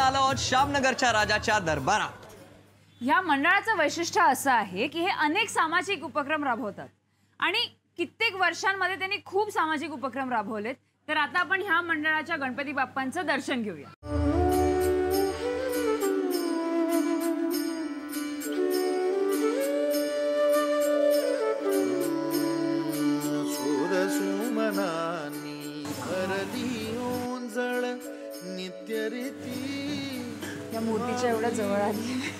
आलो आहोत श्यामनगरच्या राजाच्या दरबारात। या मंडळाचं वैशिष्ट्य असं आहे की हे अनेक सामाजिक उपक्रम राबवतात आणि कित्येक वर्षांमध्ये त्यांनी खूप सामाजिक उपक्रम राबवलेत। तर आता आपण ह्या मंडळाच्या गणपती बाप्पांचं दर्शन घेऊया। नित्य रीती या मूर्तीच्या एवढ्या जवळ आली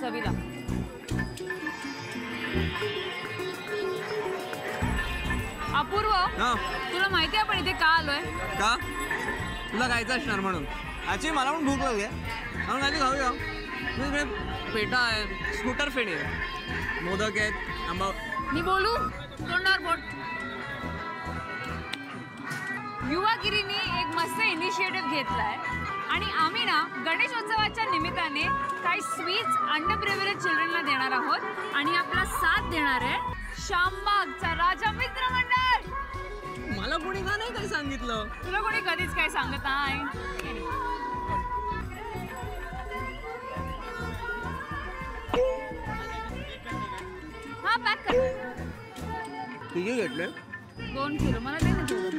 चवीला। अपूर्व, तुला माहिती आहे आपण इथे का आलोय? का? तुला खायचं असणार म्हणून। ॲक्च्युली मला पण भूक लागली आहे, म्हणून काहीतरी खाऊया। पेटा आहे, स्कूटर फेडी आहे, मोदक आहेत, आंबा। मी बोलू? तोंडावर बोट। युवागिरीने एक मस्त इनिशिएटिव्ह घेतलाय आणि आम्ही ना गणेशोत्सवाच्या निमित्ताने काही स्वीट्स अंडरप्रिव्हिलेज चिल्ड्रनला देणार आहोत आणि आपला साथ देणार आहे श्यामबागचा राजा मित्र मंडळ। मला कोणी का नाही काही सांगितलं? तुला कोणी कधीच काय सांगत नाही। हा पॅक कर। किती घेतले? 2 किलो। मला दे ना थोडं।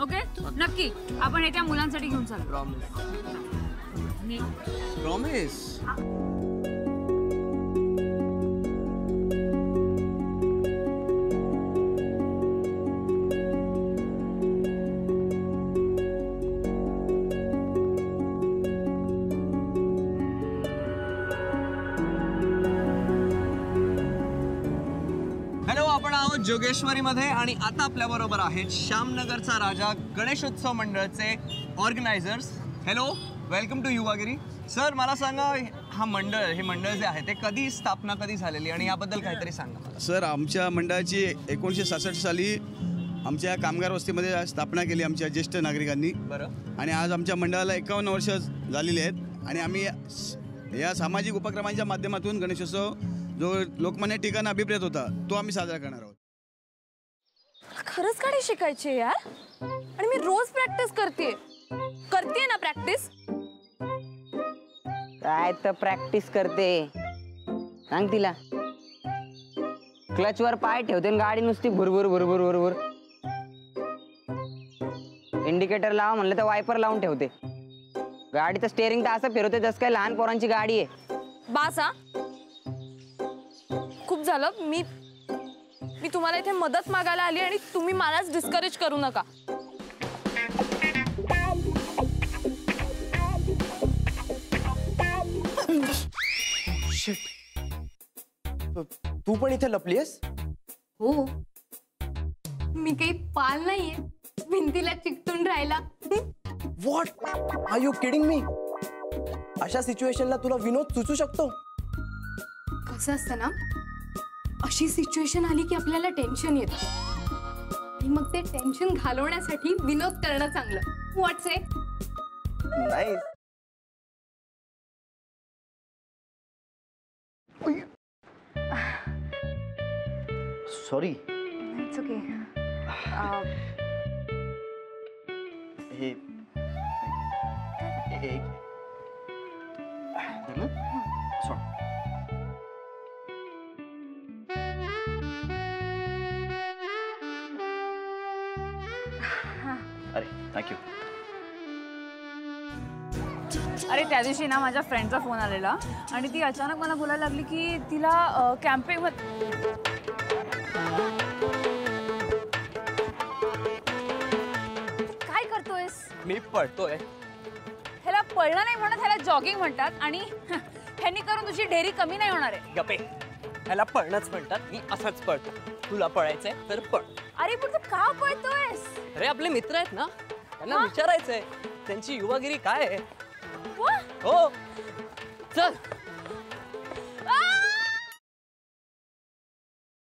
ओके, नक्की आपण हे त्या मुलांसाठी घेऊन चालू। प्रॉमिस। जोगेश्वरीमध्ये आणि आता आपल्या बरोबर आहेत श्यामनगरचा राजा गणेशोत्सव मंडळाचे organisers. Hello, welcome to Yuvagiri. Sir मला सांगा, हे मंडळ जे आहे ते कधी स्थापना कधी झालेली आणि याबद्दल काहीतरी सांगा मला। सर, आमच्या मंडळाची 1966 साली आमच्या कामगार वस्तीमध्ये स्थापना केली आमच्या ज्येष्ठ नागरिकांनी। बरं। आणि आज आमच्या मंडळाला 51 वर्ष झालेली आहेत आणि आम्ही या सामाजिक उपक्रमांच्या माध्यमातून गणेशोत्सव जो लोकमान्य टिळकांना अभिप्रेत होता तो आम्ही साजरा करणार आहोत। खरंच गाडी शिकायची यार, आणि मी रोज प्रॅक्टिस करते ना प्रॅक्टिस। काय तर प्रॅक्टिस करते, सांग तिला। क्लचवर पाय ठेवते आणि गाडी नुसती भुरभुर भुरभुर भुरभुर। इंडिकेटर लावा म्हणलं तर वायपर लावून ठेवते। गाडीचं स्टेअरिंग तर असं फिरवते जसं काय लहान पोरांची गाडी आहे। बास हा, खूप झालं। मी तुम्हाला इथे मदत मागायला आली आणि तुम्ही मलाच डिस्करेज करू नका। तू पण इथे लपलीयस? हो, मी काही पाल नाहीये भिंतीला चिकटून राहिला। What are you kidding me? अशा सिच्युएशनला तुला विनोद सुचू शकतो? कसं असतं ना, अशी सिच्युएशन आली की आपल्याला टेन्शन येतं आणि मग ते टेन्शन घालवण्यासाठी विनोद करणं चांगलं। What's it? Nice. Sorry. It's okay. हे अरे थँक यू। अरे त्या दिवशी ना माझ्या फ्रेंडचा फोन आलेला आणि ती अचानक मला बोलायला लागली की तिला कॅम्पिंग काय करतोयस? मी पळतोय। ह्याला पळणं नाही म्हणत, ह्याला जॉगिंग म्हणतात आणि ह्यांनी करून तुझी ढेरी कमी नाही होणार आहे. गपे, ह्याला पळणंच म्हणतात. मी असाच पळतो. तुला पळायचंय तर पळ. अरे पण तू का पळतोयस? अरे आपले मित्र आहेत ना, त्यांना विचारायचंय त्यांची युवागिरी काय आहे. वा, हो चल.